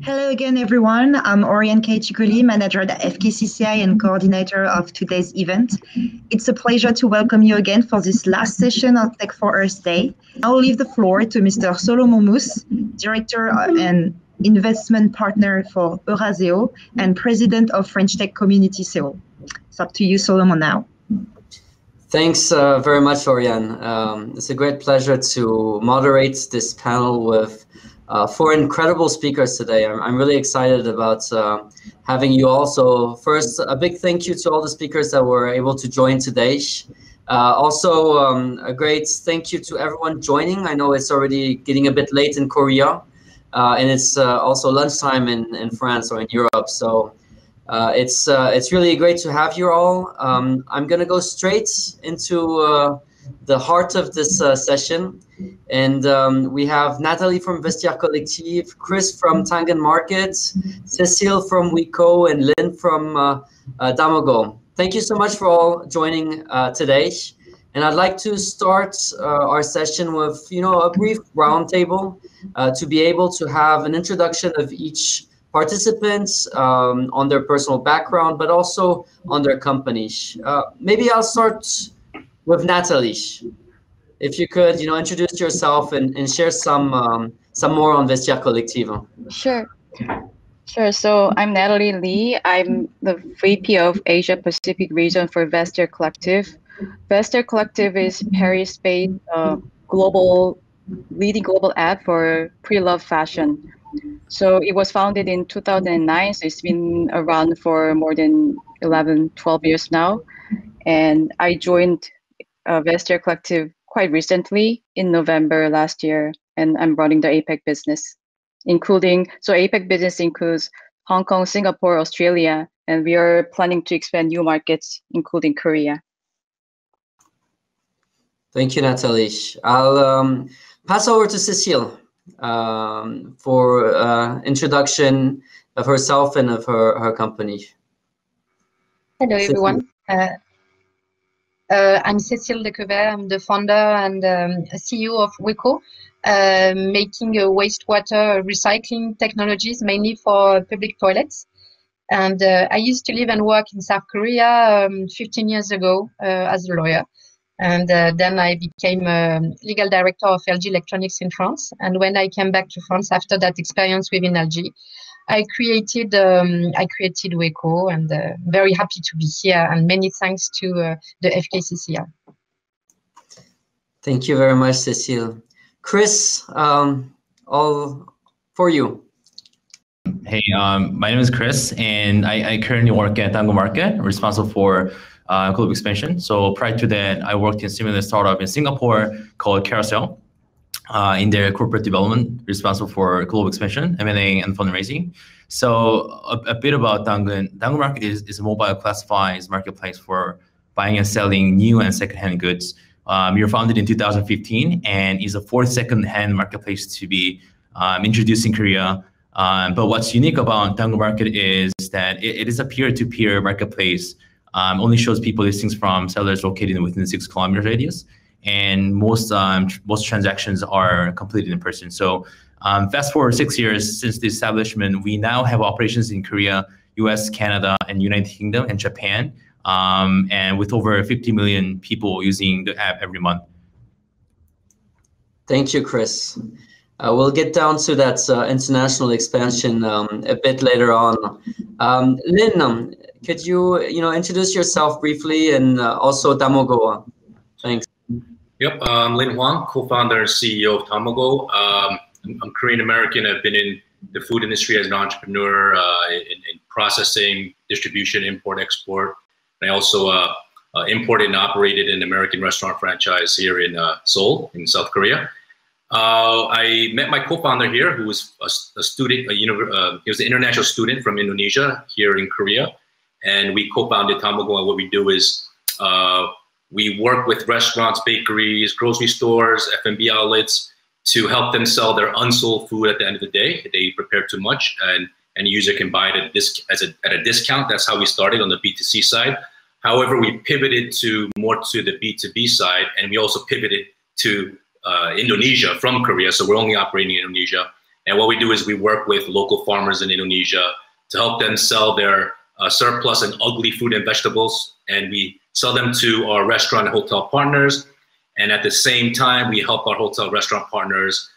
Hello again, everyone. I'm Oriane CAITUCOLI, manager at FKCCI and coordinator of today's event. It's a pleasure to welcome you again for this last session of Tech4Earth Day. I'll leave the floor to Mr. Solomon MOOS, director and investment partner for Eurazeo and president of French Tech Community Seoul. It's up to you, Solomon, now. Thanks very much, Oriane. It's a great pleasure to moderate this panel with four incredible speakers today. I'm really excited about having you all. So first, a big thank you to all the speakers that were able to join today. Also, a great thank you to everyone joining. I know it's already getting a bit late in Korea, and it's also lunchtime in France or in Europe. So it's really great to have you all. I'm going to go straight into the heart of this session. And we have Nathalie from Vestiaire Collective, Chris from Danggeun Market, Cecile from WeCo, and Lin from DamoGO. Thank you so much for all joining today. And I'd like to start our session with, a brief roundtable to be able to have an introduction of each participant on their personal background, but also on their company. Maybe I'll start with Nathalie. If you could, introduce yourself and share some more on Vestiaire Collective. Sure. So I'm Nathalie LEE. I'm the VP of Asia Pacific region for Vestiaire Collective. Vestiaire Collective is Paris-based leading global app for pre-loved fashion. So it was founded in 2009. So it's been around for more than 12 years now. And I joined Vestiaire Collective quite recently in November last year, and I'm running the APAC business, APAC business includes Hong Kong, Singapore, Australia, and we are planning to expand new markets, including Korea. Thank you, Nathalie. I'll pass over to Cecile for introduction of herself and of her company. Hello, everyone. I'm Cecile DEKEUWER. I'm the founder and CEO of WeCo, making wastewater recycling technologies mainly for public toilets. And I used to live and work in South Korea 15 years ago as a lawyer. And then I became legal director of LG Electronics in France. And when I came back to France after that experience within LG, I created WeCo, and very happy to be here, and many thanks to the FKCCI. Thank you very much, Cecile. Chris, all for you. Hey, my name is Chris, and I currently work at Danggeun Market, responsible for global expansion. So prior to that, I worked in a similar startup in Singapore called Carousel. In their corporate development, responsible for global expansion, M&A, and fundraising. So a bit about Danggeun. Danggeun Market is a mobile classifieds marketplace for buying and selling new and secondhand goods. We were founded in 2015 and is the fourth secondhand marketplace to be introduced in Korea. But what's unique about Danggeun Market is that it is a peer-to-peer marketplace. Only shows people listings from sellers located within 6 kilometer radius. And most transactions are completed in person. So fast forward 6 years since the establishment, we now have operations in Korea, US, Canada, and United Kingdom, and Japan, and with over 50 million people using the app every month. Thank you, Chris. We'll get down to that international expansion a bit later on. Lin, could you introduce yourself briefly, and also DamoGO? Thanks. Yep, I'm Lin HWANG, co-founder and CEO of DamaGO. I'm Korean American. I've been in the food industry as an entrepreneur in processing, distribution, import, export. And I also imported and operated an American restaurant franchise here in Seoul, in South Korea. I met my co-founder here, who was a student. He was an international student from Indonesia here in Korea, and we co-founded DamaGO. And what we do is we work with restaurants, bakeries, grocery stores, F&B outlets to help them sell their unsold food at the end of the day. They prepare too much, and a user can buy it at a discount. That's how we started on the B2C side. However, we pivoted more to the B2B side, and we also pivoted to Indonesia from Korea. So we're only operating in Indonesia. And what we do is we work with local farmers in Indonesia to help them sell their surplus and ugly fruit and vegetables, and we sell them to our restaurant and hotel partners. And at the same time, we help our hotel restaurant partners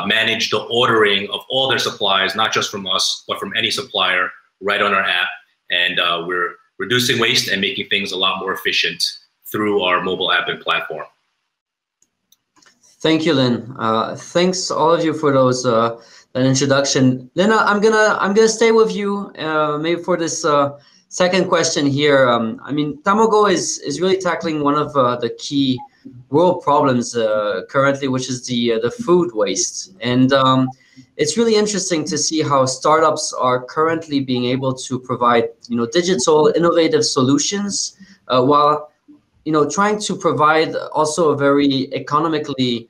manage the ordering of all their supplies, not just from us, but from any supplier right on our app. And we're reducing waste and making things a lot more efficient through our mobile app and platform. Thank you, Lin. Thanks all of you for those that introduction. Lin, I'm gonna stay with you maybe for this second question here. I mean, DamoGO is really tackling one of the key world problems currently, which is the food waste. And it's really interesting to see how startups are currently being able to provide, digital innovative solutions while, trying to provide also a very economically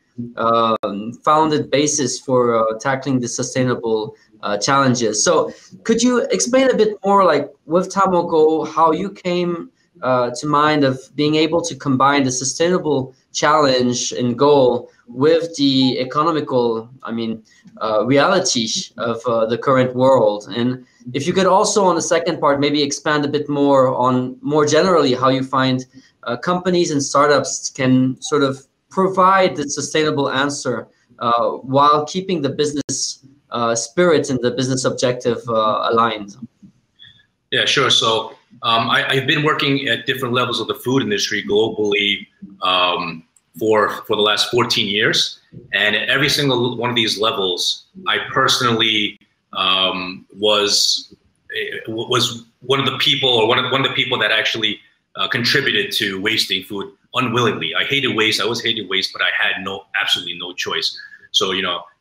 founded basis for tackling the sustainable challenges. So could you explain a bit more, like with DamoGO, how you came to mind of being able to combine the sustainable challenge and goal with the economical, reality of the current world? And if you could also, on the second part, maybe expand a bit more on more generally how you find companies and startups can sort of provide the sustainable answer while keeping the business spirit and the business objective aligned. Yeah, sure. So I've been working at different levels of the food industry globally for the last 14 years. And at every single one of these levels, I personally was one of the people, or one of the people that actually contributed to wasting food unwillingly. I hated waste. I always hated waste, but I had absolutely no choice. So,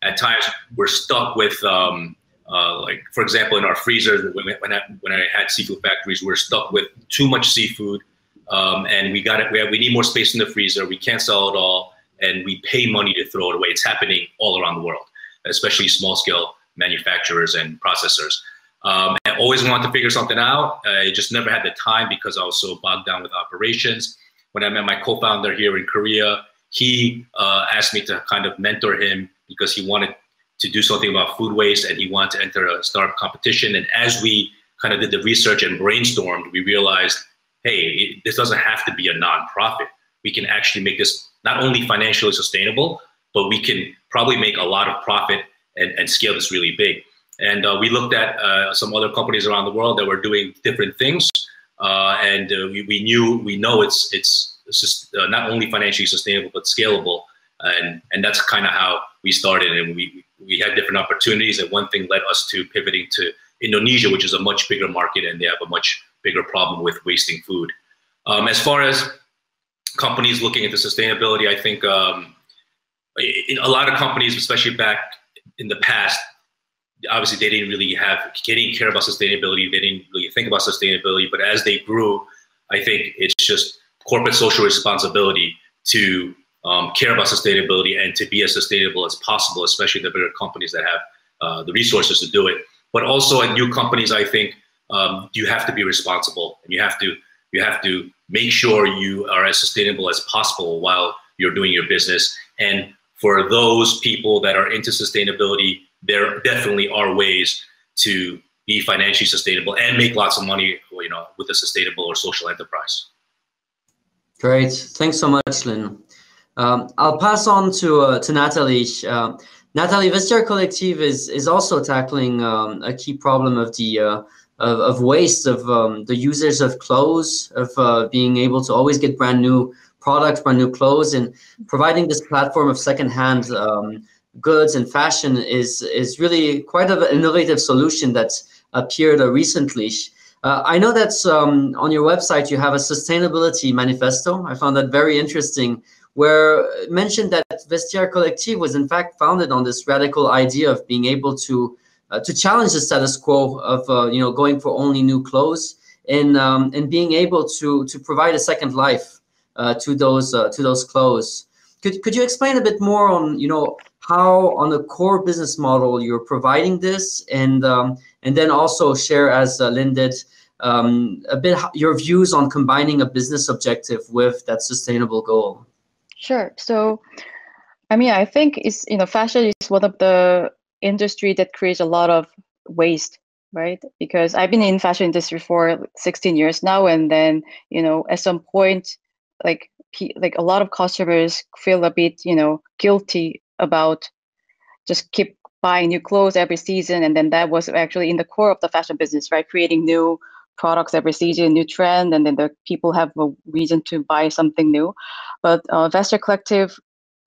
at times we're stuck with, like, for example, in our freezers, when I had seafood factories, we're stuck with too much seafood, and we need more space in the freezer. We can't sell it all, and we pay money to throw it away. It's happening all around the world, especially small scale manufacturers and processors. I always wanted to figure something out. I just never had the time because I was so bogged down with operations. When I met my co-founder here in Korea, he asked me to kind of mentor him because he wanted to do something about food waste and he wanted to enter a startup competition. And as we kind of did the research and brainstormed, we realized, hey, this doesn't have to be a nonprofit. We can actually make this not only financially sustainable, but we can probably make a lot of profit and scale this really big. And we looked at some other companies around the world that were doing different things. And we know it's just not only financially sustainable, but scalable. And that's kind of how we started. And we had different opportunities. And one thing led us to pivoting to Indonesia, which is a much bigger market, and they have a much bigger problem with wasting food. As far as companies looking into sustainability, I think a lot of companies, especially back in the past, obviously they didn't care about sustainability. They didn't really think about sustainability. But as they grew, I think it's just corporate social responsibility to care about sustainability and to be as sustainable as possible, especially the bigger companies that have the resources to do it. But also at new companies, I think you have to be responsible, and you have to make sure you are as sustainable as possible while you're doing your business. And for those people that are into sustainability, there definitely are ways to be financially sustainable and make lots of money, with a sustainable or social enterprise. Great, thanks so much, Lin. I'll pass on to Nathalie. Nathalie, Vestiaire Collective is also tackling a key problem of the of waste, of the users of clothes, of being able to always get brand new products, brand new clothes, and providing this platform of secondhand goods and fashion is really quite an innovative solution that's appeared recently. I know that's on your website you have a sustainability manifesto. I found that very interesting, where it mentioned that Vestiaire Collective was in fact founded on this radical idea of being able to challenge the status quo of going for only new clothes and being able to provide a second life to those clothes. Could you explain a bit more on how on the core business model you're providing this, and then also share, as Lin did, a bit your views on combining a business objective with that sustainable goal? Sure. So, I think it's fashion is one of the industry that creates a lot of waste, right? Because I've been in fashion industry for 16 years now, and then, you know, at some point, like a lot of customers feel a bit, you know, guilty about just keep buying new clothes every season. And then that was actually in the core of the fashion business, right? Creating new products every season, new trend, and then the people have a reason to buy something new. But Vestiaire Collective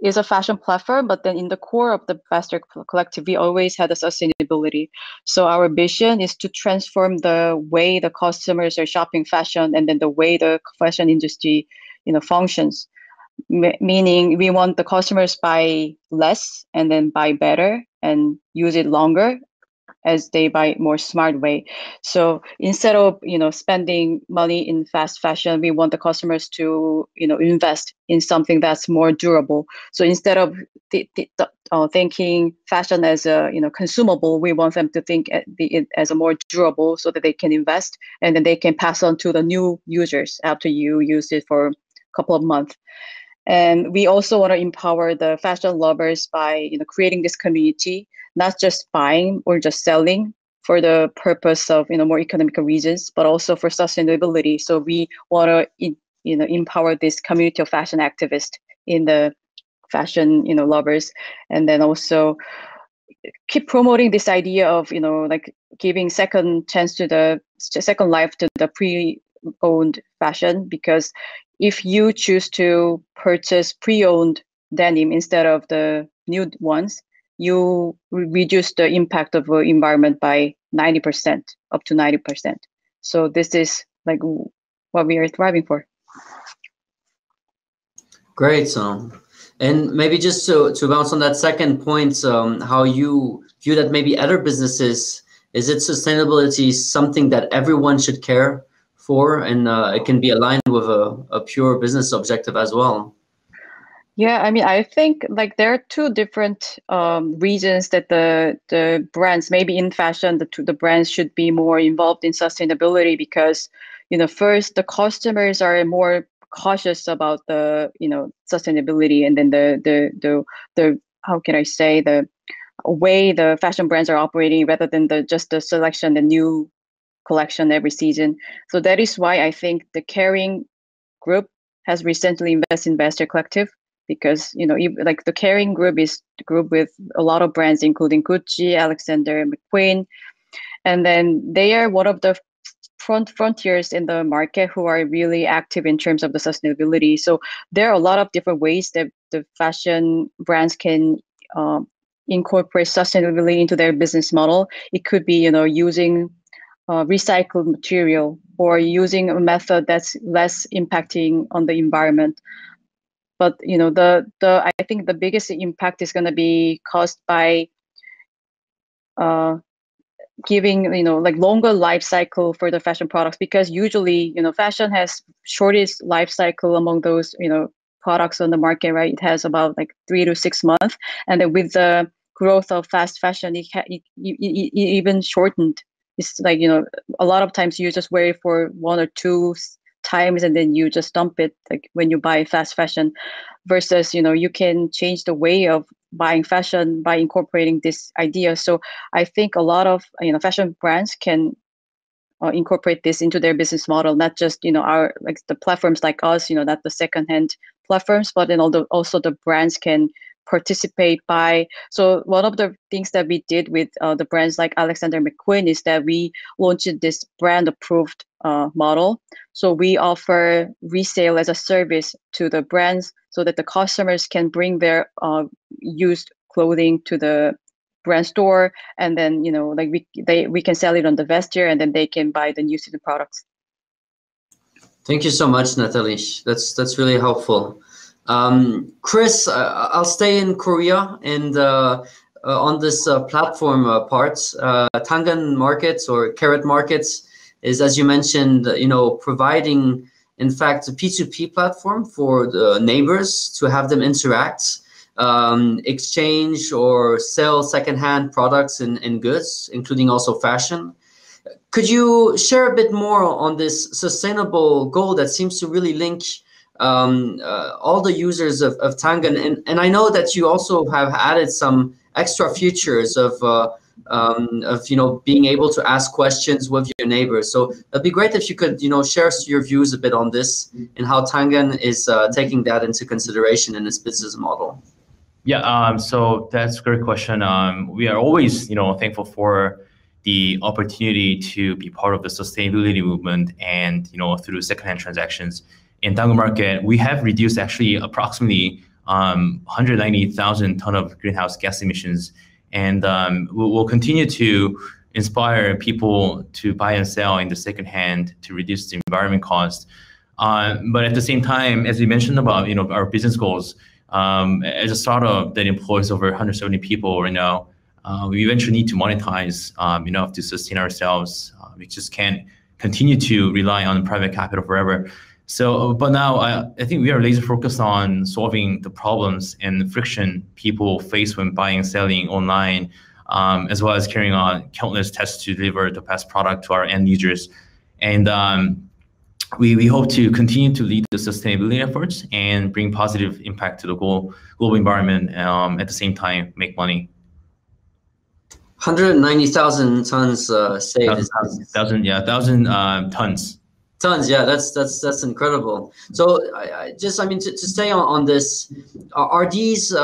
is a fashion platform, but then in the core of the Vestiaire Collective, we always had a sustainability. So our vision is to transform the way the customers are shopping fashion, and then the way the fashion industry, you know, functions. Meaning we want the customers buy less and then buy better and use it longer as they buy more smart way. So instead of, you know, spending money in fast fashion, we want the customers to, you know, invest in something that's more durable. So instead of thinking fashion as a, you know, consumable, we want them to think it as a more durable, so that they can invest and then they can pass on to the new users after you use it for a couple of months. And we also want to empower the fashion lovers by, you know, creating this community, not just buying or just selling for the purpose of, you know, more economical reasons, but also for sustainability. So we want to, you know, empower this community of fashion activists in the fashion, you know, lovers, and then also keep promoting this idea of, you know, like giving second chance to the second life to the pre-owned fashion, because if you choose to purchase pre-owned denim instead of the new ones, you reduce the impact of the environment by 90%, up to 90%. So this is like what we are thriving for. Great. And maybe just to bounce on that second point, how you view that maybe other businesses, is it sustainability something that everyone should care for, and it can be aligned with a pure business objective as well? Yeah, I mean, I think like there are two different reasons that the brands, maybe in fashion, the brands should be more involved in sustainability, because, you know, first, the customers are more cautious about the, you know, sustainability, and then the how can I say, the way the fashion brands are operating, rather than just the selection, the new collection every season. So that is why I think the Kering group has recently invested in Vestiaire Collective, because, you know, like the Kering group is the group with a lot of brands, including Gucci, Alexander McQueen, and then they are one of the frontiers in the market who are really active in terms of the sustainability. So there are a lot of different ways that the fashion brands can incorporate sustainability into their business model. It could be, you know, using recycled material, or using a method that's less impacting on the environment. But, you know, I think the biggest impact is going to be caused by giving, you know, like longer life cycle for the fashion products, because usually, you know, fashion has shortest life cycle among those, you know, products on the market, right? It has about like 3 to 6 months, and then with the growth of fast fashion, it even shortened. It's like, you know, a lot of times you just wear it for 1 or 2 times and then you just dump it, like when you buy fast fashion, versus, you know, you can change the way of buying fashion by incorporating this idea. So I think a lot of, you know, fashion brands can incorporate this into their business model, not just, you know, our, like the platforms like us, you know, not the secondhand platforms, but then also the brands can participate by. So one of the things that we did with the brands like Alexander McQueen is that we launched this brand approved model. So we offer resale as a service to the brands, so that the customers can bring their used clothing to the brand store, and then, you know, like we can sell it on the Vestiaire, and then they can buy the new season products. Thank you so much, Nathalie. That's really helpful. Chris, I'll stay in Korea, and on this platform part, Danggeun Markets or Carrot Markets is, as you mentioned, you know, providing, in fact, a P2P platform for the neighbors to have them interact, exchange or sell secondhand products and goods, including also fashion. Could you share a bit more on this sustainable goal that seems to really link all the users of Danggeun? And I know that you also have added some extra features of being able to ask questions with your neighbors. So it'd be great if you could share your views a bit on this and how Danggeun is taking that into consideration in its business model. Yeah, so that's a great question. We are always thankful for the opportunity to be part of the sustainability movement, and through secondhand transactions in Danggeun Market, we have reduced actually approximately 190,000 ton of greenhouse gas emissions, and we'll continue to inspire people to buy and sell in the secondhand to reduce the environment cost. But at the same time, as we mentioned about our business goals, as a startup that employs over 170 people right now, we eventually need to monetize enough to sustain ourselves. We just can't continue to rely on private capital forever. So, but now I think we are laser focused on solving the problems and friction people face when buying and selling online, as well as carrying on countless tests to deliver the best product to our end users. And we hope to continue to lead the sustainability efforts and bring positive impact to the global environment, at the same time make money. 190,000 tons saved. 1,000 tons. Tons, yeah, that's incredible. So to stay on this, are these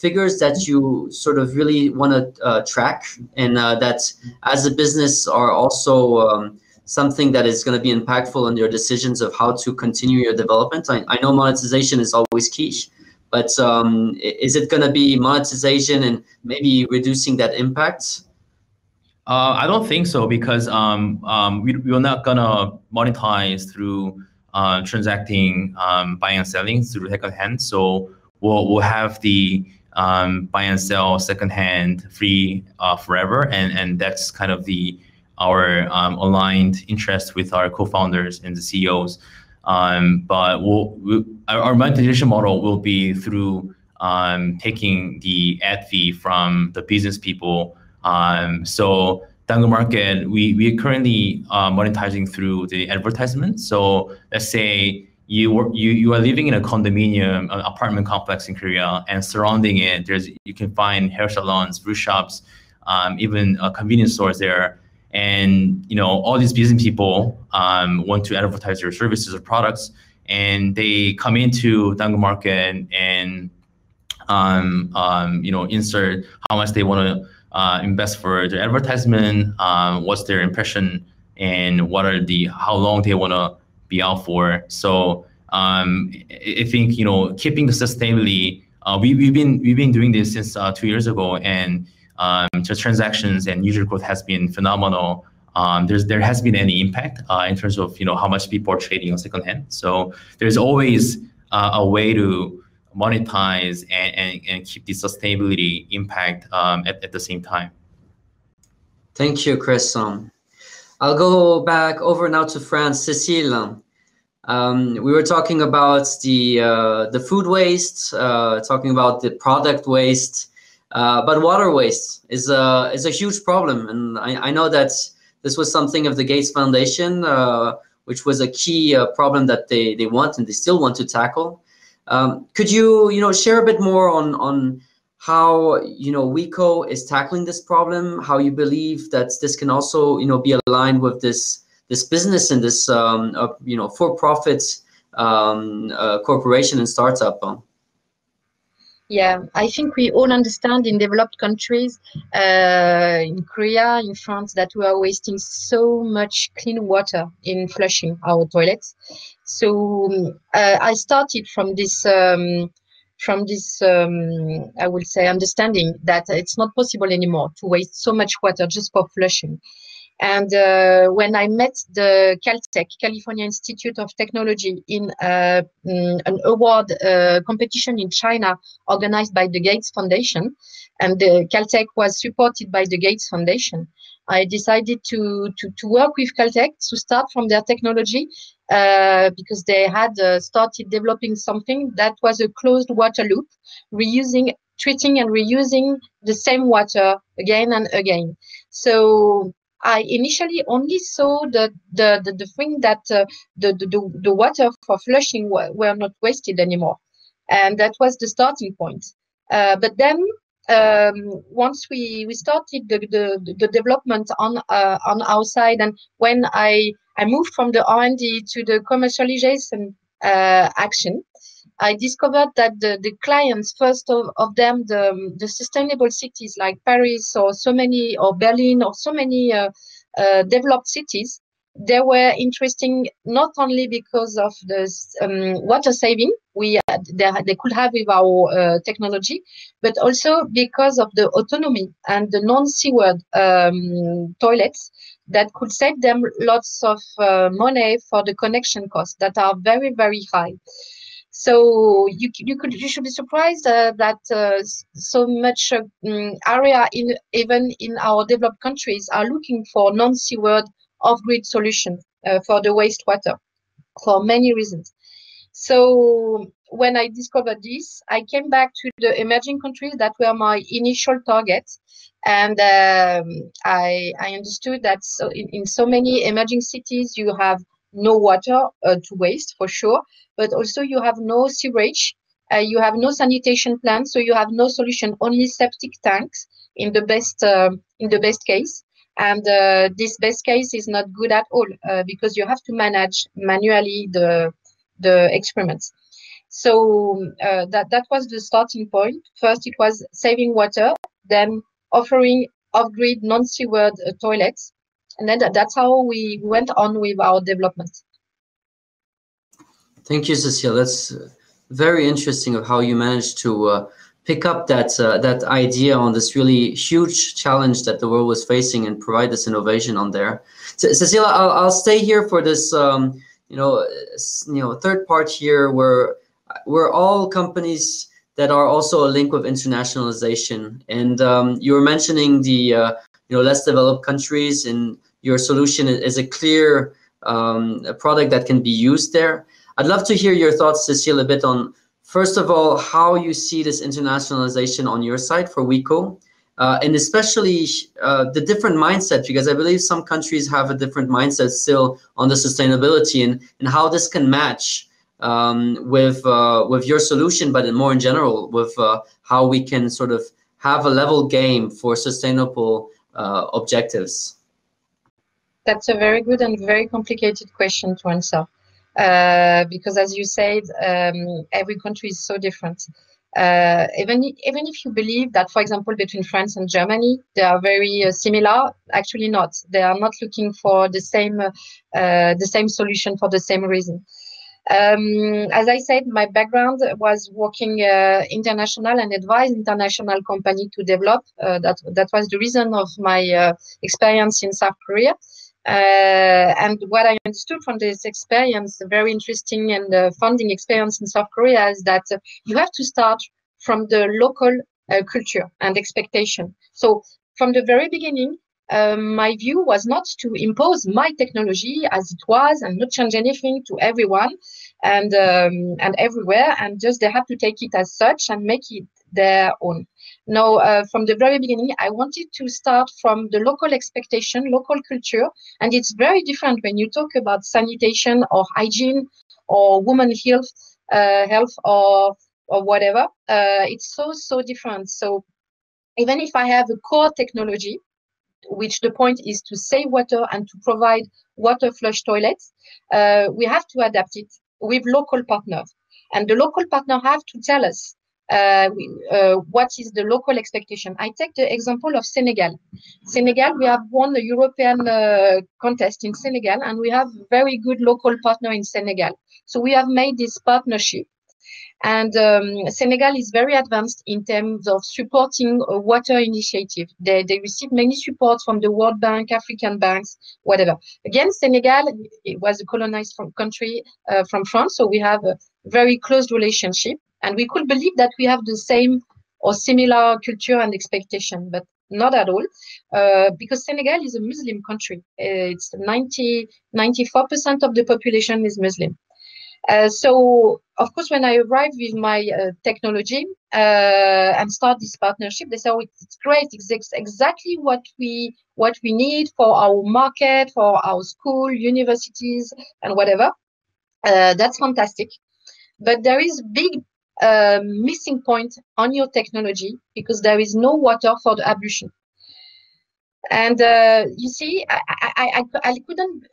figures that you sort of really want to track, and that as a business are also something that is going to be impactful in your decisions of how to continue your development? I know monetization is always key, but is it going to be monetization and maybe reducing that impact? I don't think so, because we're not gonna monetize through transacting, buying and selling through secondhand. So we'll have the buy and sell secondhand free forever, and that's kind of our aligned interest with our co-founders and the CEOs. But our monetization model will be through taking the ad fee from the business people. So Danggeun Market, we are currently monetizing through the advertisement. So let's say you are living in a condominium, an apartment complex in Korea, and surrounding it, you can find hair salons, fruit shops, even convenience stores there. And all these business people want to advertise their services or products, and they come into Danggeun Market and insert how much they want to invest for their advertisement, what's their impression, and how long they want to be out for. So I think keeping the sustainability, we've been doing this since 2 years ago, and just transactions and user growth has been phenomenal. There has been any impact in terms of how much people are trading on secondhand. So there's always a way to monetize and keep the sustainability impact at the same time. Thank you, Chris. I'll go back over now to France. Cecile, we were talking about the food waste, talking about the product waste, but water waste is a huge problem, and I know that this was something of the Gates Foundation, which was a key problem that they want and they still want to tackle. Could you share a bit more on how WeCo is tackling this problem? How you believe that this can also be aligned with this business and this for-profit corporation and startup? Yeah, I think we all understand in developed countries, in Korea, in France, that we are wasting so much clean water in flushing our toilets. So I started from this, I would say, understanding that it's not possible anymore to waste so much water just for flushing. And when I met the Caltech, California Institute of Technology, in an award competition in China organized by the Gates Foundation, and the Caltech was supported by the Gates Foundation, I decided to work with Caltech, to start from their technology, because they had started developing something that was a closed water loop, treating and reusing the same water again and again. So I initially only saw the thing that the water for flushing were not wasted anymore, and that was the starting point. But then once we started the development on our side, and when I moved from the R&D to the commercialization action, I discovered that the clients, first of them, the sustainable cities like Paris or Berlin or so many developed cities, they were interesting not only because of the water saving they could have with our technology, but also because of the autonomy and the non-seaward toilets that could save them lots of money for the connection costs that are very, very high. So you should be surprised that so much area even in our developed countries are looking for non-seaward off-grid solutions for the wastewater for many reasons. So when I discovered this, I came back to the emerging countries that were my initial targets, and I understood that in so many emerging cities you have no water to waste for sure, but also you have no sewage, you have no sanitation plants, so you have no solution, only septic tanks in the best case. And this best case is not good at all because you have to manage manually the experiments. So that was the starting point. First, it was saving water, then offering off-grid non-seaward toilets, and then that's how we went on with our development. Thank you, Cecile. That's very interesting of how you managed to pick up that idea on this really huge challenge that the world was facing and provide this innovation on there. Cecile, I'll stay here for this third part here, where we're all companies that are also a link with internationalization, and you were mentioning the less developed countries, and your solution is a clear product that can be used there. I'd love to hear your thoughts, Cecile, a bit on, first of all, how you see this internationalization on your side for WeCo, and especially the different mindset, because I believe some countries have a different mindset still on the sustainability, and how this can match with your solution, but more in general with how we can sort of have a level game for sustainable objectives. That's a very good and very complicated question to answer. Because as you said, every country is so different. Even if you believe that, for example, between France and Germany, they are very similar, actually not. They are not looking for the same solution for the same reason. As I said, my background was working international and advise international company to develop. That was the reason of my experience in South Korea. And what I understood from this experience, very interesting and funding experience in South Korea, is that you have to start from the local culture and expectation. So from the very beginning, my view was not to impose my technology as it was and not change anything to everyone and everywhere, and just they have to take it as such and make it their own. No, from the very beginning, I wanted to start from the local expectation, local culture, and it's very different when you talk about sanitation or hygiene or women's health or whatever. It's so different. So even if I have a core technology, which the point is to save water and to provide water flush toilets, we have to adapt it with local partners, and the local partner have to tell us what is the local expectation. I take the example of Senegal. Senegal, we have won the European contest in Senegal, and we have very good local partner in Senegal. So we have made this partnership. And Senegal is very advanced in terms of supporting a water initiative. They receive many supports from the World Bank, African banks, whatever. Again, Senegal, it was a colonized country from France, so we have a very close relationship. And we could believe that we have the same or similar culture and expectation, but not at all, because Senegal is a Muslim country. It's 94% of the population is Muslim. So, of course, when I arrived with my technology and start this partnership, they said, "Oh, it's great. It's exactly what we need for our market, for our school, universities, and whatever. That's fantastic." But there is big missing point on your technology because there is no water for the ablution. And you see, I couldn't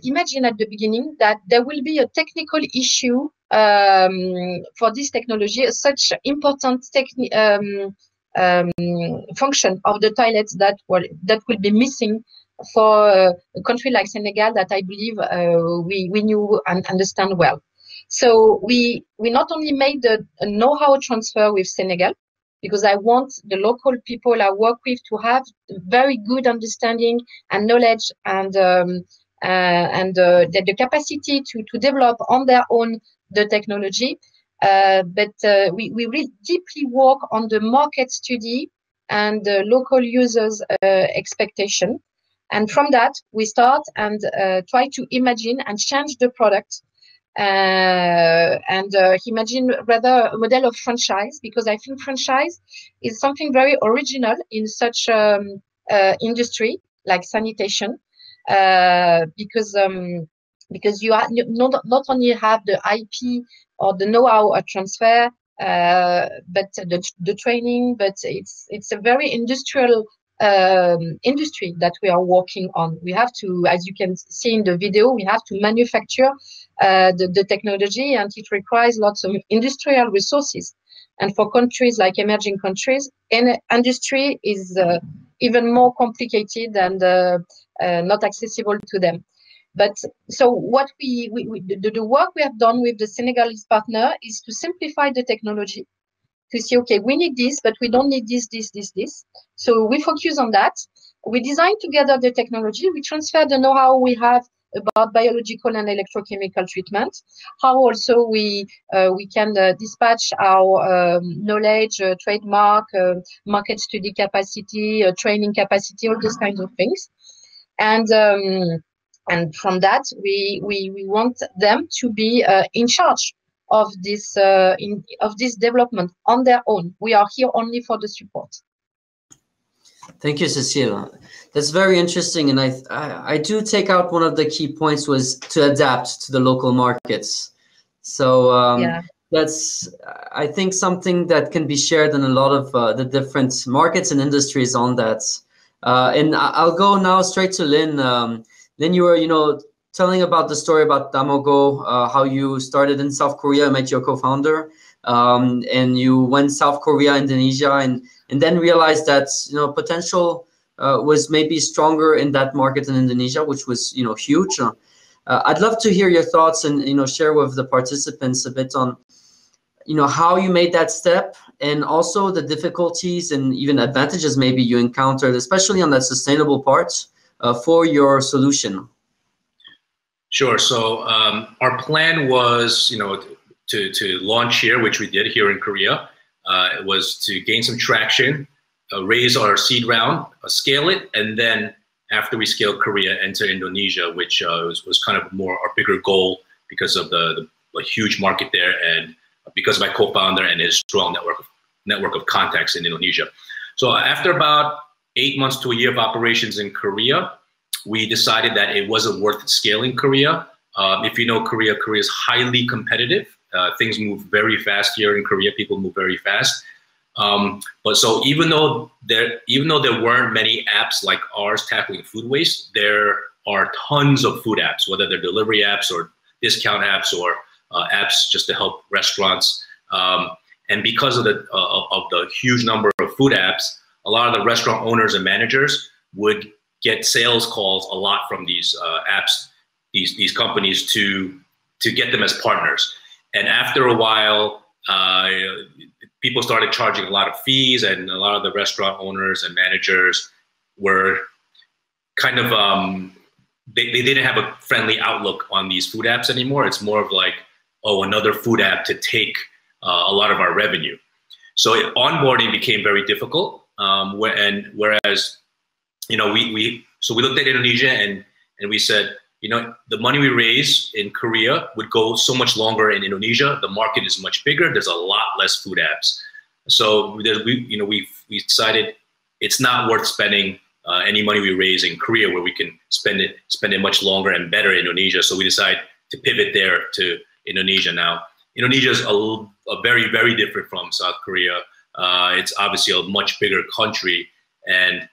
imagine at the beginning that there will be a technical issue for this technology, such important function of the toilets that will be missing for a country like Senegal that I believe we knew and understand well. So we not only made a know-how transfer with Senegal, because I want the local people I work with to have very good understanding and knowledge and the capacity to develop on their own the technology. But we really deeply work on the market study and the local users' expectation. And from that, we start and try to imagine and change the product and imagine rather a model of franchise, because I think franchise is something very original in such industry like sanitation, because you are not only have the IP or the know-how transfer, but the training, but it's a very industrial industry that we are working on. We have to, as you can see in the video, we have to manufacture the technology, and it requires lots of industrial resources. And for countries like emerging countries, industry is even more complicated and not accessible to them. But so what the work we have done with the Senegalese partner is to simplify the technology, to say, okay, we need this, but we don't need this. So we focus on that. We design together the technology. We transfer the know-how we have about biological and electrochemical treatment, how also we can dispatch our knowledge, trademark, market study capacity, training capacity, all those kinds of things. And from that, we want them to be in charge of this development on their own. We are here only for the support. Thank you, Cecile. That's very interesting, and I do take out one of the key points was to adapt to the local markets. So yeah. That's, I think, something that can be shared in a lot of the different markets and industries on that. And I'll go now straight to Lin. Lin, you were, telling about the story about DamoGO, how you started in South Korea, met your co-founder, and you went South Korea, Indonesia, and then realized that potential was maybe stronger in that market in Indonesia, which was huge. I'd love to hear your thoughts and share with the participants a bit on how you made that step, and also the difficulties and even advantages maybe you encountered, especially on that sustainable part for your solution. Sure. So our plan was, to launch here, which we did here in Korea. It was to gain some traction, raise our seed round, scale it, and then after we scaled Korea, enter Indonesia, which was kind of more our bigger goal because of the huge market there, and because of my co-founder and his strong network of contacts in Indonesia. So after about 8 months to a year of operations in Korea, we decided that it wasn't worth scaling Korea. If you know Korea, Korea is highly competitive. Things move very fast here in Korea. People move very fast. But so even though there weren't many apps like ours tackling food waste, there are tons of food apps, whether they're delivery apps or discount apps or apps just to help restaurants. And because of the huge number of food apps, a lot of the restaurant owners and managers would get sales calls a lot from these apps, these companies to get them as partners. And after a while, people started charging a lot of fees, and a lot of the restaurant owners and managers were kind of, they didn't have a friendly outlook on these food apps anymore. It's more of like, oh, another food app to take a lot of our revenue. So onboarding became very difficult. Whereas, we looked at Indonesia and we said, the money we raise in Korea would go so much longer in Indonesia. The market is much bigger. There's a lot less food apps. So we decided it's not worth spending any money we raise in Korea, where we can spend it much longer and better in Indonesia. So we decided to pivot there to Indonesia now. Indonesia is a very, very different from South Korea. It's obviously a much bigger country, and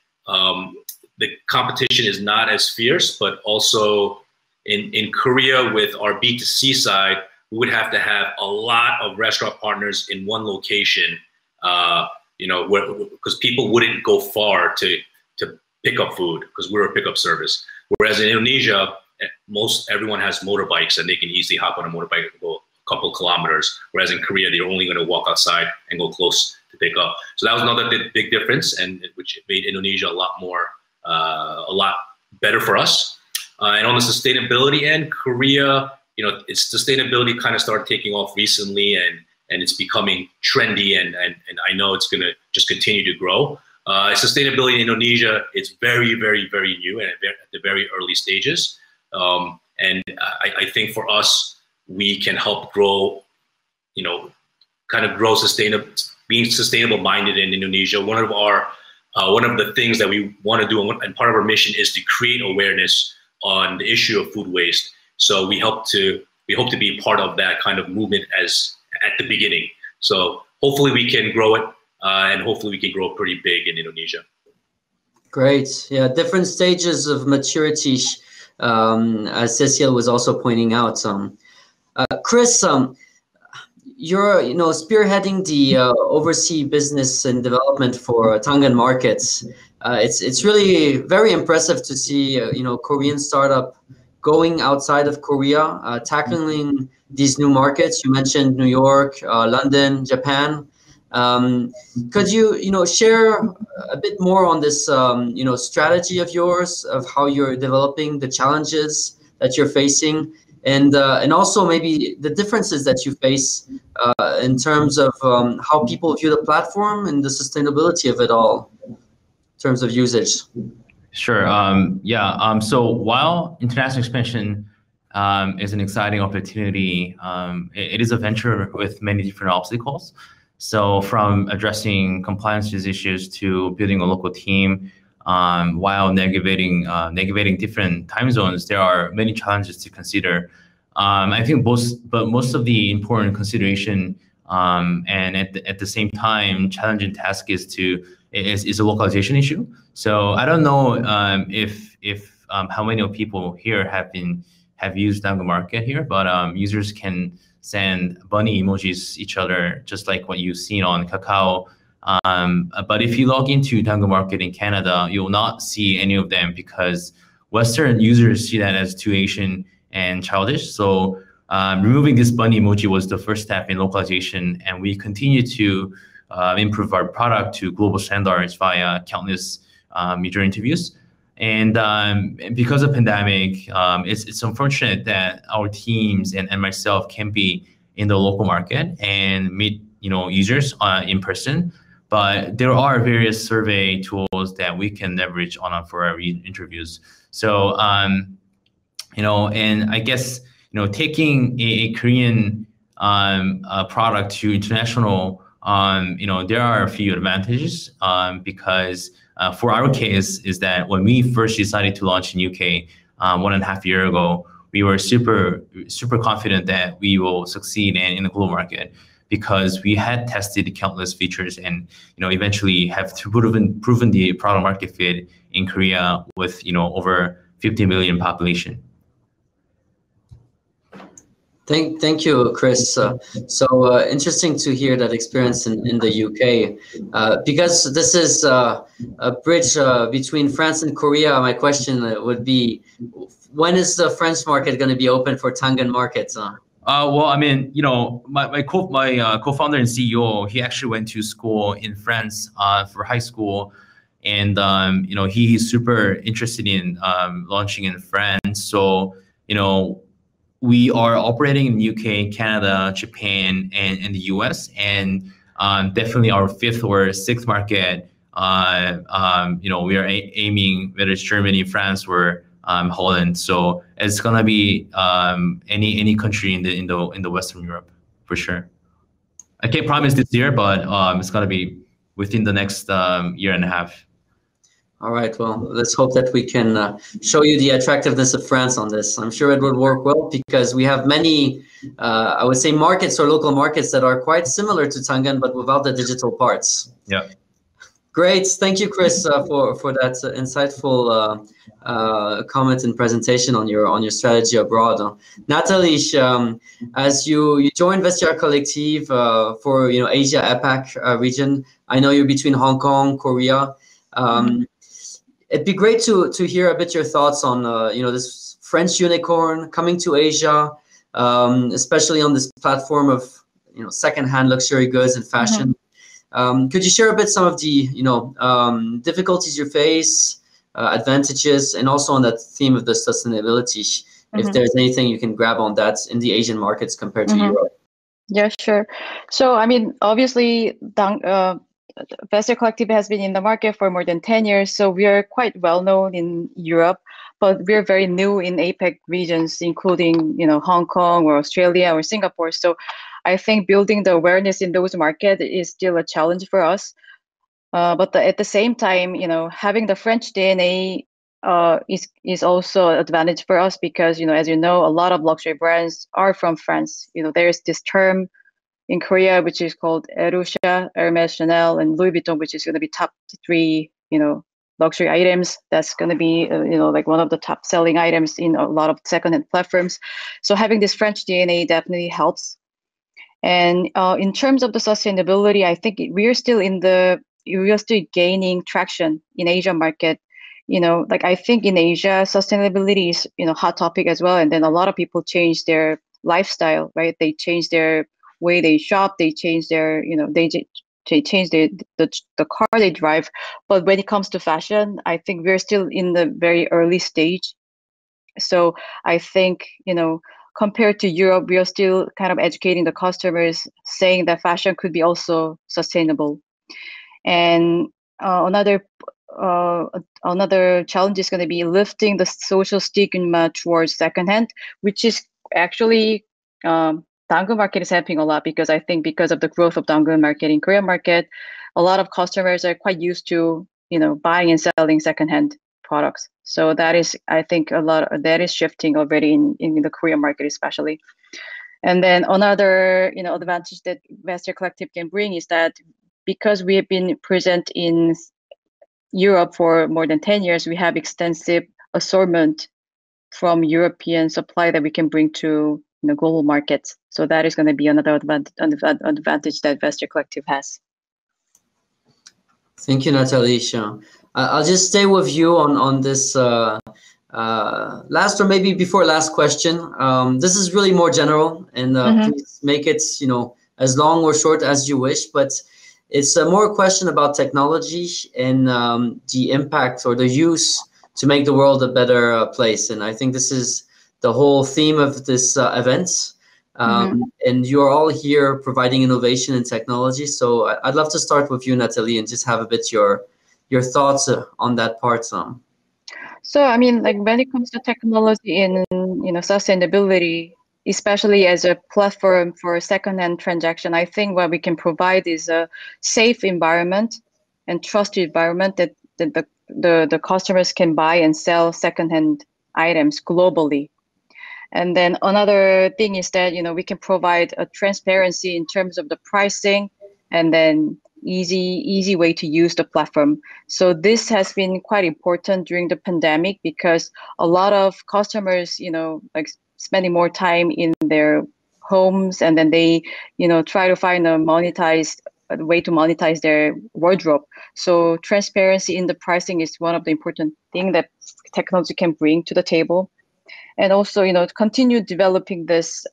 the competition is not as fierce, but also in Korea with our B2C side, we would have to have a lot of restaurant partners in one location, because people wouldn't go far to pick up food because we're a pickup service. Whereas in Indonesia, everyone has motorbikes and they can easily hop on a motorbike and go a couple kilometers. Whereas in Korea, they're only going to walk outside and go close to pick up. So that was another big difference, and which made Indonesia a lot better for us. And on the sustainability end, Korea, its sustainability kind of started taking off recently, and it's becoming trendy, and I know it's going to just continue to grow. Sustainability in Indonesia is very, very, very new and at the very early stages. And I think for us, we can help grow, being sustainable minded in Indonesia. One of the things that we want to do, and part of our mission, is to create awareness on the issue of food waste. So we hope to be part of that kind of movement at the beginning. So hopefully we can grow it, and hopefully we can grow pretty big in Indonesia. Great. Yeah, different stages of maturity, as Cecile was also pointing out. Chris, you're spearheading the overseas business and development for Danggeun Market. It's really very impressive to see Korean startup going outside of Korea, tackling these new markets. You mentioned New York, London, Japan. Could you share a bit more on this strategy of yours, of how you're developing, the challenges that you're facing, and also maybe the differences that you face in terms of how people view the platform and the sustainability of it all in terms of usage? Sure. So while international expansion is an exciting opportunity, it is a venture with many different obstacles. So from addressing compliance issues to building a local team, while navigating different time zones, there are many challenges to consider. I think most of the important consideration, and at the same time, challenging task is a localization issue. So I don't know if how many people here have used Danggeun Market here, but users can send bunny emojis each other, just like what you've seen on Kakao. But if you log into Danggeun Market in Canada, you will not see any of them because Western users see that as too Asian and childish. So removing this bunny emoji was the first step in localization, and we continue to improve our product to global standards via countless user interviews. And because of pandemic, it's unfortunate that our teams and myself can be in the local market and meet users in person. But there are various survey tools that we can leverage for our interviews. So and I guess taking a Korean product to international, there are a few advantages because. For our case, is that when we first decided to launch in UK 1.5 years ago, we were super confident that we will succeed in the global market because we had tested countless features and eventually have proven the product market fit in Korea with over 50 million population. Thank you, Chris. So interesting to hear that experience in the UK. Because this is a bridge between France and Korea, my question would be, when is the French market going to be open for Danggeun Market? Well, I mean, my co-founder and CEO, he actually went to school in France for high school. And, he's super interested in launching in France. So, we are operating in UK, Canada, Japan, and the US, and definitely our 5th or 6th market. We are aiming whether it's Germany, France, or Holland. So it's gonna be any country in the Western Europe for sure. I can't promise this year, but it's gonna be within the next year and a half. All right, well, let's hope that we can show you the attractiveness of France on this. I'm sure it would work well because we have many, I would say, markets or local markets that are quite similar to Danggeun, but without the digital parts. Yeah. Great. Thank you, Chris, for that insightful comment and presentation on your strategy abroad. Nathalie, as you joined Vestiaire Collective for Asia APAC region, I know you're between Hong Kong, Korea. It'd be great to hear a bit your thoughts on this French unicorn coming to Asia, especially on this platform of secondhand luxury goods and fashion. Could you share a bit some of the difficulties you face, advantages, and also on that theme of the sustainability? If there's anything you can grab on that in the Asian markets compared to Europe. Yeah, sure. So I mean, obviously, Vestiaire Collective has been in the market for more than 10 years, so we are quite well known in Europe, but we're very new in APAC regions, including Hong Kong or Australia or Singapore. So I think building the awareness in those markets is still a challenge for us. But at the same time, having the French DNA is also an advantage for us because, as you know, a lot of luxury brands are from France. There's this term in Korea, which is called Erusha, Hermes, Chanel, and Louis Vuitton, which is going to be top 3, luxury items. That's going to be, like one of the top selling items in a lot of secondhand platforms. So having this French DNA definitely helps. And in terms of the sustainability, I think we are still gaining traction in Asia market. Like I think in Asia, sustainability is, hot topic as well. And then a lot of people change their lifestyle, right? They change their way they shop, they change their, they change the car they drive. But when it comes to fashion, I think we're still in the very early stage. So I think, compared to Europe, we are still kind of educating the customers, saying that fashion could be also sustainable. And another challenge is going to be lifting the social stigma towards secondhand, which is actually Danggeun Market is helping a lot because I think because of the growth of Danggeun Market in Korean market, a lot of customers are quite used to buying and selling secondhand products. So that is, I think, that is shifting already in the Korean market especially. And then another advantage that Vestiaire Collective can bring is that because we have been present in Europe for more than 10 years, we have extensive assortment from European supply that we can bring to global markets. So that is going to be another advantage that Vestiaire Collective has. Thank you, Nathalie. I'll just stay with you on this last or maybe before last question. This is really more general, and please make it as long or short as you wish. But it's more a question about technology and the impact or the use to make the world a better place. And I think this is the whole theme of this event. And you're all here providing innovation and technology. So I'd love to start with you, Nathalie, and just have a bit your thoughts on that part. So I mean, like when it comes to technology and sustainability, especially as a platform for secondhand transaction, I think what we can provide is a safe environment and trusted environment that the customers can buy and sell secondhand items globally. And then another thing is that we can provide a transparency in terms of the pricing, and then easy way to use the platform. So this has been quite important during the pandemic because a lot of customers, like spending more time in their homes, and then they, try to find a way to monetize their wardrobe. So transparency in the pricing is one of the important things that technology can bring to the table. And also, continue developing this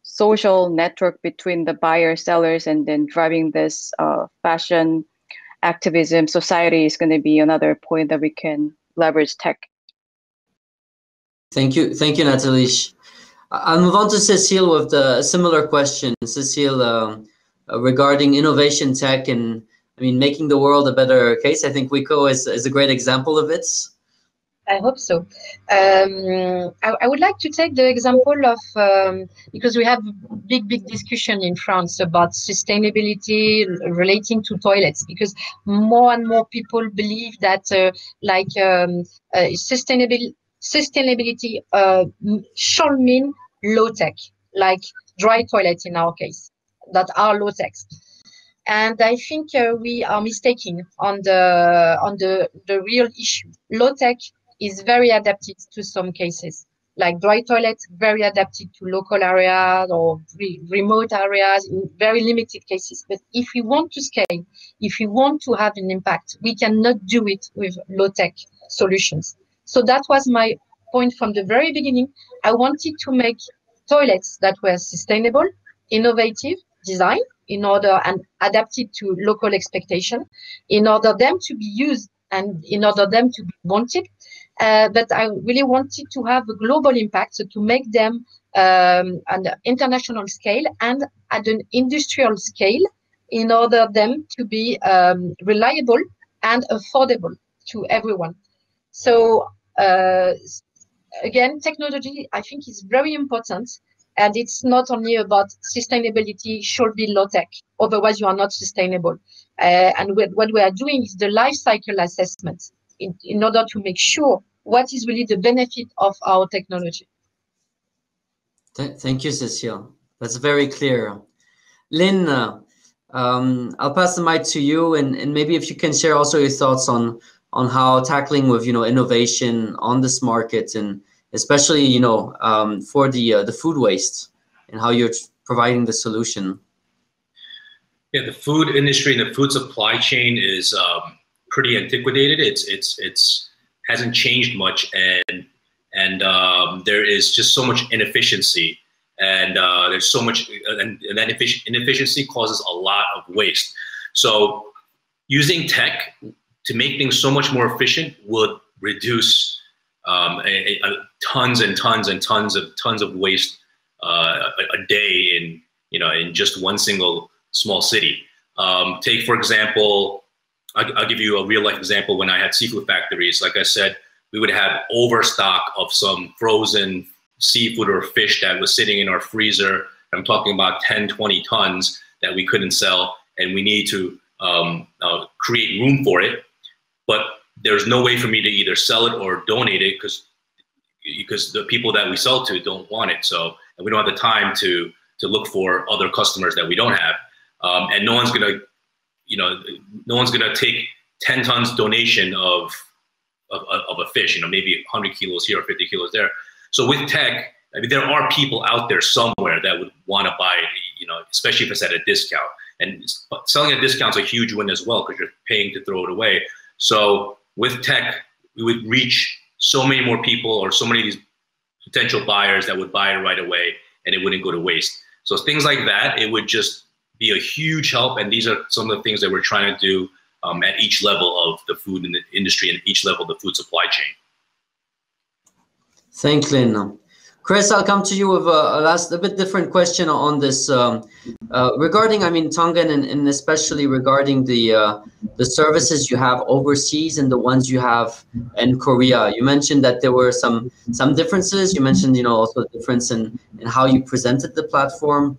social network between the buyer, sellers, and then driving this fashion activism society is going to be another point that we can leverage tech. Thank you, Nathalie. I'll move on to Cecile with a similar question. Cecile, regarding innovation tech and making the world a better case. I think WeCo is a great example of it. I hope so. I would like to take the example of, because we have big discussion in France about sustainability relating to toilets, because more and more people believe that sustainability should mean low tech, like dry toilets in our case, that are low tech. And I think we are mistaken on the real issue. Low tech is very adapted to some cases, like dry toilets, very adapted to local areas or remote areas in very limited cases. But if we want to scale, if we want to have an impact, we cannot do it with low tech solutions. So that was my point from the very beginning. I wanted to make toilets that were sustainable, innovative design, in order and adapted to local expectation, in order them to be used and in order them to be wanted. But I really wanted to have a global impact, so to make them on an international scale and at an industrial scale, in order them to be reliable and affordable to everyone. So again, technology, I think, is very important. And it's not only about sustainability, should be low tech, otherwise you are not sustainable. And what we are doing is the life cycle assessment in order to make sure what is really the benefit of our technology. Thank you, Cecile. That's very clear. Lin, I'll pass the mic to you, and maybe if you can share also your thoughts on how tackling with innovation on this market, and especially for the food waste, and how you're providing the solution. Yeah, the food industry and the food supply chain is pretty antiquated. It's hasn't changed much, and there is just so much inefficiency, and there's so much, and that inefficiency causes a lot of waste. So using tech to make things so much more efficient would reduce tons and tons and tons of waste a day in just one single small city. Take, for example, I'll give you a real life example. When I had seafood factories, like I said, we would have overstock of some frozen seafood or fish that was sitting in our freezer. I'm talking about 10, 20 tons that we couldn't sell, and we need to create room for it. But there's no way for me to either sell it or donate it because the people that we sell to don't want it. So, and we don't have the time to look for other customers that we don't have. And no one's gonna take 10 tons donation of a fish, maybe 100 kilos here or 50 kilos there. So with tech, I mean, there are people out there somewhere that would want to buy it, especially if it's at a discount. And selling at a discount is a huge win as well, because you're paying to throw it away. So with tech, we would reach so many more people, or so many of these potential buyers that would buy it right away, and it wouldn't go to waste. So things like that, it would just be a huge help. And these are some of the things that we're trying to do at each level of the food industry and each level of the food supply chain. Thanks, Lin. Chris, I'll come to you with a bit different question on this regarding, Danggeun, and especially regarding the services you have overseas and the ones you have in Korea. You mentioned that there were some differences. You mentioned, also the difference in how you presented the platform.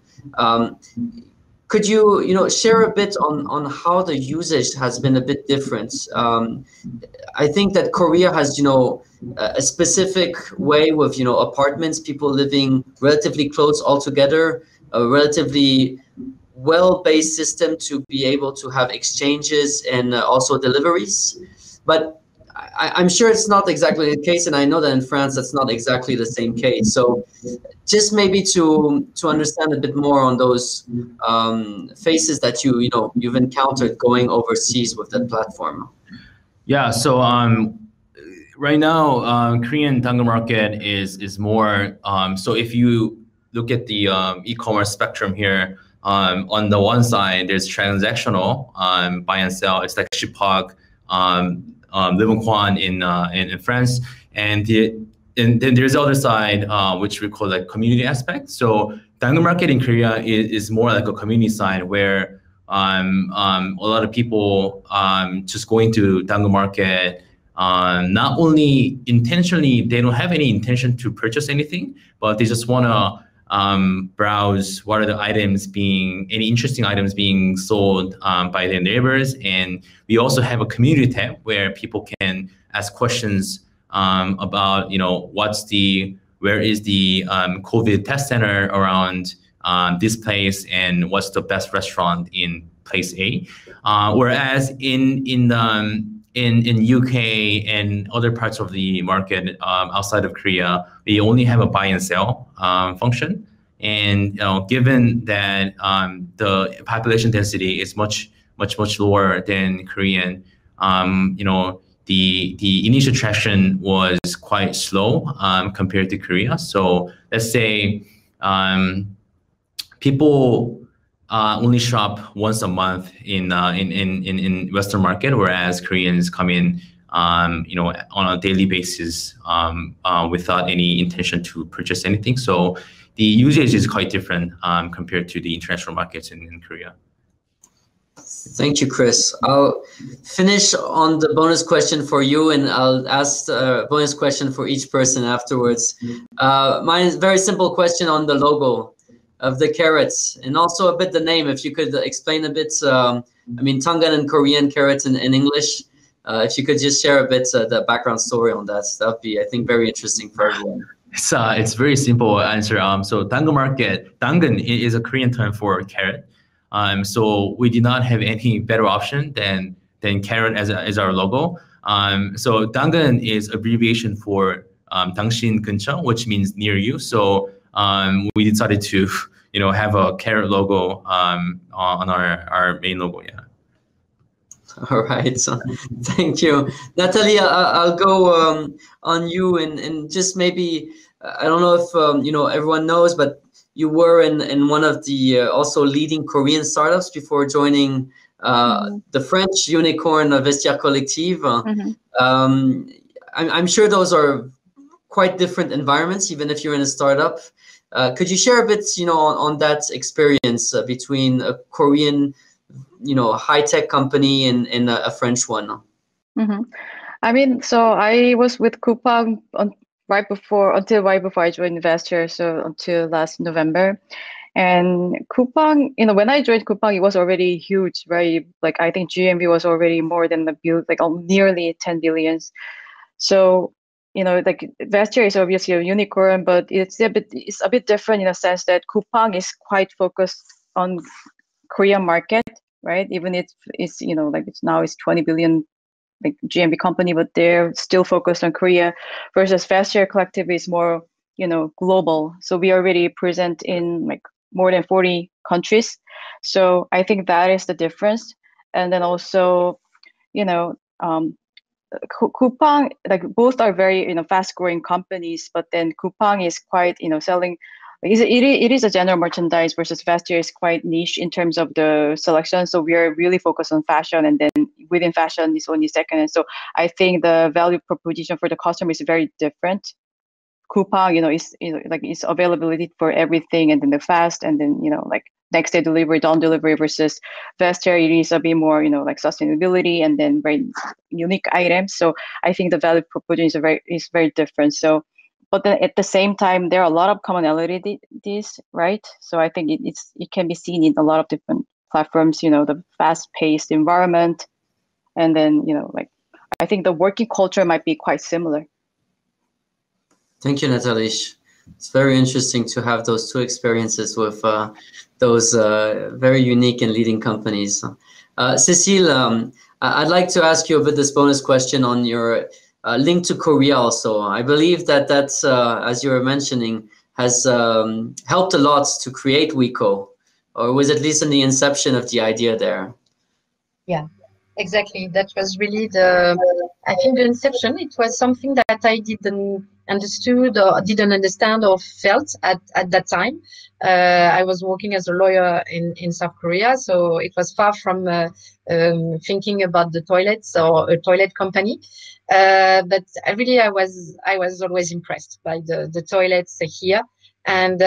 Could you, share a bit on how the usage has been a bit different? I think that Korea has, a specific way with, apartments, people living relatively close all together, a relatively well-based system to be able to have exchanges and also deliveries. But I'm sure it's not exactly the case, and I know that in France that's not exactly the same case. So just maybe to understand a bit more on those phases that you've encountered going overseas with that platform. Yeah, so right now Korean Danggeun Market is more so if you look at the e-commerce spectrum here, on the one side there's transactional buy and sell. It's like Shipag, Lin HWANG in France, and then there's the other side, which we call like community aspect. So Danggeun Market in Korea is more like a community side where a lot of people just going to Danggeun Market not only intentionally, they don't have any intention to purchase anything, but they just want to browse what are the items any interesting items being sold by their neighbors. And we also have a community tab where people can ask questions about, where is the COVID test center around this place, and what's the best restaurant in place A. Whereas in UK and other parts of the market outside of Korea, we only have a buy and sell function. And given that the population density is much lower than Korean, the initial traction was quite slow compared to Korea. So let's say people only shop once a month in Western market, whereas Koreans come in on a daily basis without any intention to purchase anything. So the usage is quite different compared to the international markets in Korea. Thank you, Chris. I'll finish on the bonus question for you, and I'll ask a bonus question for each person afterwards. Mine is a very simple question on the logo of the carrots, and also a bit the name. If you could explain a bit, Danggeun in Korean, carrots in English. If you could just share a bit the background story on that, that would be, I think, very interesting for everyone. It's very simple answer. So Danggeun Market, Danggeun is a Korean term for carrot. So we did not have any better option than carrot as our logo. So Danggeun is abbreviation for 당신 근처, which means near you. So we decided to have a carrot logo on our main logo. Yeah. All right, so thank you, Nathalie. I'll go on you, and just maybe, I don't know if everyone knows, but you were in one of the also leading Korean startups before joining the French unicorn Vestiaire Collective. I'm sure those are quite different environments, even if you're in a startup. Could you share a bit, on that experience between a Korean, high-tech company and a French one? So I was with Coupang until right before I joined Vestiaire, so until last November. And Coupang, when I joined Coupang, it was already huge, right? Like, I think GMV was already more than nearly 10 billions. So, Vestiaire is obviously a unicorn, but it's a bit different in a sense that Coupang is quite focused on Korean market, right? Even if it's it's 20 billion GMV company, but they're still focused on Korea, versus Vestiaire Collective is more global. So we already present in more than 40 countries. So I think that is the difference. And then also, Coupang, both are very fast growing companies, but then Coupang is quite selling. It is a general merchandise, versus Vestiaire is quite niche in terms of the selection. So we are really focused on fashion, and then within fashion is only second. And so I think the value proposition for the customer is very different. Coupang, is availability for everything, and then the fast, and then next day delivery, dawn delivery, versus Vestiaire, it is a bit more sustainability, and then very unique items. So I think the value proposition is very different. So. But then at the same time, there are a lot of commonalities, right? So I think it can be seen in a lot of different platforms, the fast-paced environment. And then, I think the working culture might be quite similar. Thank you, Nathalie. It's very interesting to have those two experiences with those very unique and leading companies. Cecile, I'd like to ask you a bit this bonus question on your link to Korea also. I believe that that's, as you were mentioning, has helped a lot to create WeCo, or was at least in the inception of the idea there. Yeah, exactly. That was really I think the inception. It was something that I didn't understood or didn't understand or felt at that time. I was working as a lawyer in South Korea, so it was far from thinking about the toilets or a toilet company. But I was always impressed by the toilets here, and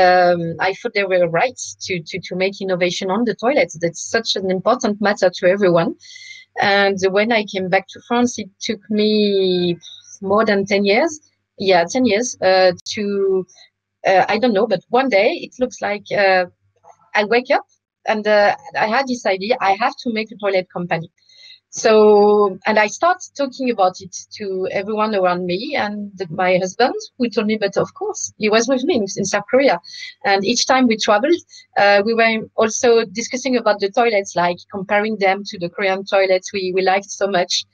I thought they were right to make innovation on the toilets. That's such an important matter to everyone. And when I came back to France, it took me more than 10 years. Yeah, 10 years to, I don't know, but one day it looks like I wake up and I had this idea, I have to make a toilet company. So, and I start talking about it to everyone around me and my husband, who told me, but of course, he was with me in South Korea. And each time we traveled, we were also discussing about the toilets, like comparing them to the Korean toilets we liked so much.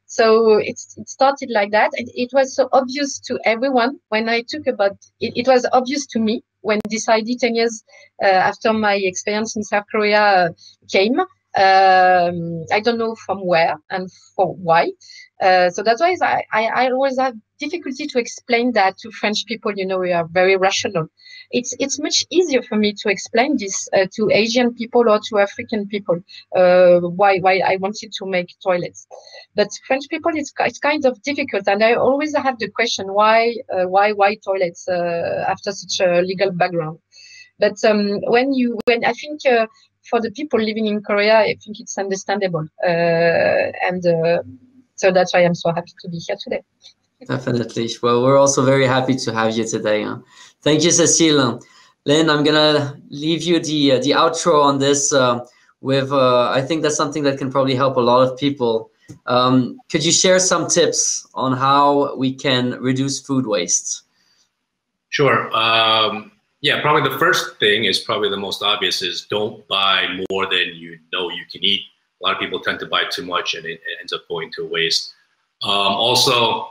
So it started like that. And it was so obvious to everyone when I took about it. It was obvious to me when this idea 10 years after my experience in South Korea came. I don't know from where and for why. So that's why I always have difficulty to explain that to French people. You know, we are very rational. It's much easier for me to explain this to Asian people or to African people why I wanted to make toilets. But French people, it's kind of difficult, and I always have the question why toilets after such a legal background. But when I think. For the people living in Korea, I think it's understandable. So that's why I'm so happy to be here today. Definitely. Well, we're also very happy to have you today. Thank you, Cecile. Lin, I'm going to leave you the outro on this with, I think that's something that can probably help a lot of people. Could you share some tips on how we can reduce food waste? Sure. Yeah, probably the first thing is probably the most obvious is don't buy more than you know you can eat. A lot of people tend to buy too much and it ends up going to waste. Also,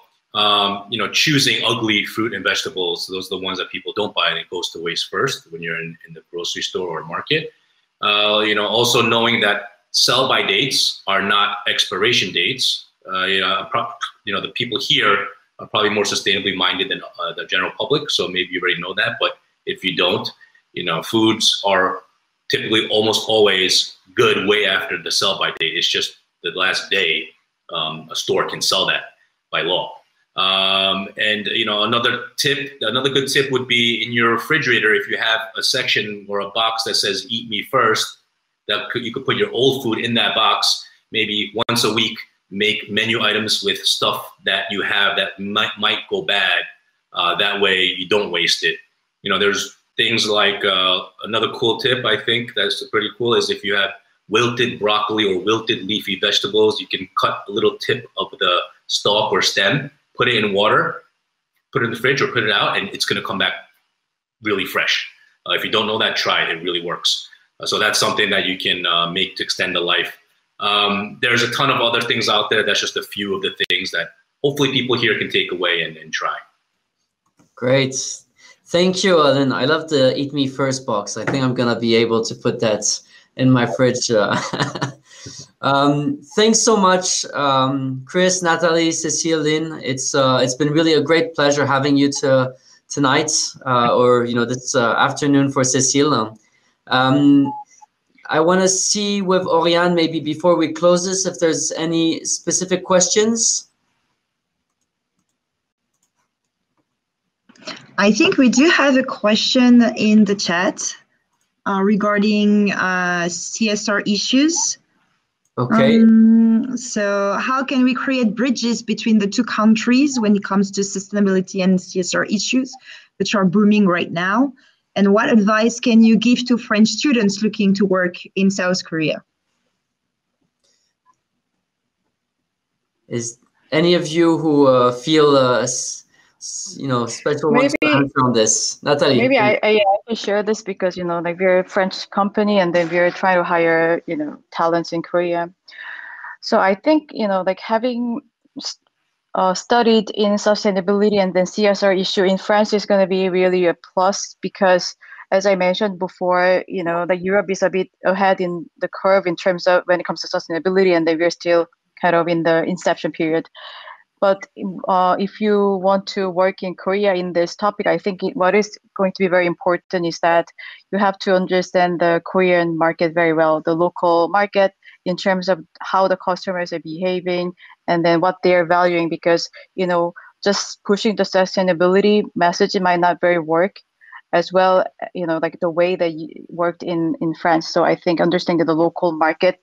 you know, choosing ugly fruit and vegetables, those are the ones that people don't buy and it goes to waste first when you're in the grocery store or market. You know, also knowing that sell-by dates are not expiration dates. You know, the people here are probably more sustainably minded than the general public, so maybe you already know that, but if you don't, you know, foods are typically almost always good way after the sell-by date. It's just the last day a store can sell that by law. And you know, another good tip would be in your refrigerator, if you have a section or a box that says "Eat me first," you could put your old food in that box. Maybe once a week, make menu items with stuff that you have that might go bad. That way, you don't waste it. You know, there's things like another cool tip I think that's pretty cool is if you have wilted broccoli or wilted leafy vegetables, you can cut a little tip of the stalk or stem, put it in water, put it in the fridge or put it out, and it's going to come back really fresh. If you don't know that, try it. It really works. So that's something that you can make to extend the life. There's a ton of other things out there. That's just a few of the things that hopefully people here can take away and try. Great. Thank you, Lin. I love the Eat Me First box. I think I'm going to be able to put that in my fridge. Thanks so much, Chris, Nathalie, Cecile, Lin. It's been really a great pleasure having you tonight or, you know, this afternoon for Cecile. I want to see with Oriane, maybe before we close this, if there's any specific questions. I think we do have a question in the chat regarding CSR issues. Okay. So how can we create bridges between the two countries when it comes to sustainability and CSR issues, which are booming right now? And what advice can you give to French students looking to work in South Korea? Is any of you who feel you know, special ones to answer on this? Nathalie. Maybe I can share this because, you know, like we're a French company and then we're trying to hire, you know, talents in Korea. So I think, you know, like having studied in sustainability and then CSR issue in France is going to be really a plus because, as I mentioned before, you know, the Europe is a bit ahead in the curve in terms of when it comes to sustainability, and then we're still kind of in the inception period. But if you want to work in Korea in this topic, I think what is going to be very important is that you have to understand the Korean market very well, the local market, in terms of how the customers are behaving and then what they're valuing, because, you know, just pushing the sustainability message, it might not very work as well, you know, like the way that you worked in France. So I think understanding the local market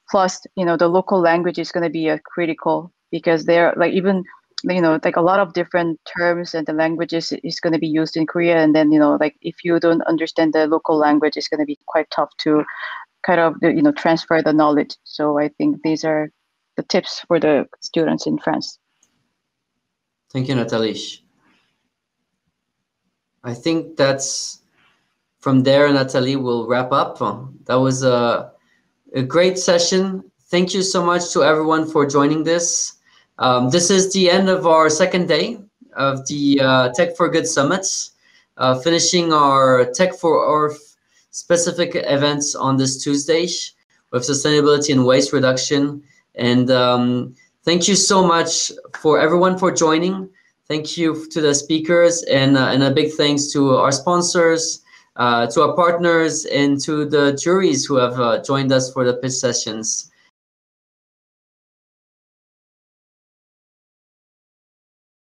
Plus, the local language is going to be critical, because they're like, even, like a lot of different terms and the languages is going to be used in Korea. And then, like if you don't understand the local language, it's going to be quite tough to kind of, transfer the knowledge. So I think these are the tips for the students in France. Thank you, Nathalie. I think that's from there, Nathalie will wrap up. That was a great session. Thank you so much to everyone for joining this. This is the end of our second day of the Tech4Good Summits, finishing our Tech4Earth specific events on this Tuesday with sustainability and waste reduction. And thank you so much for everyone for joining. Thank you to the speakers, and a big thanks to our sponsors, to our partners, and to the juries who have joined us for the pitch sessions.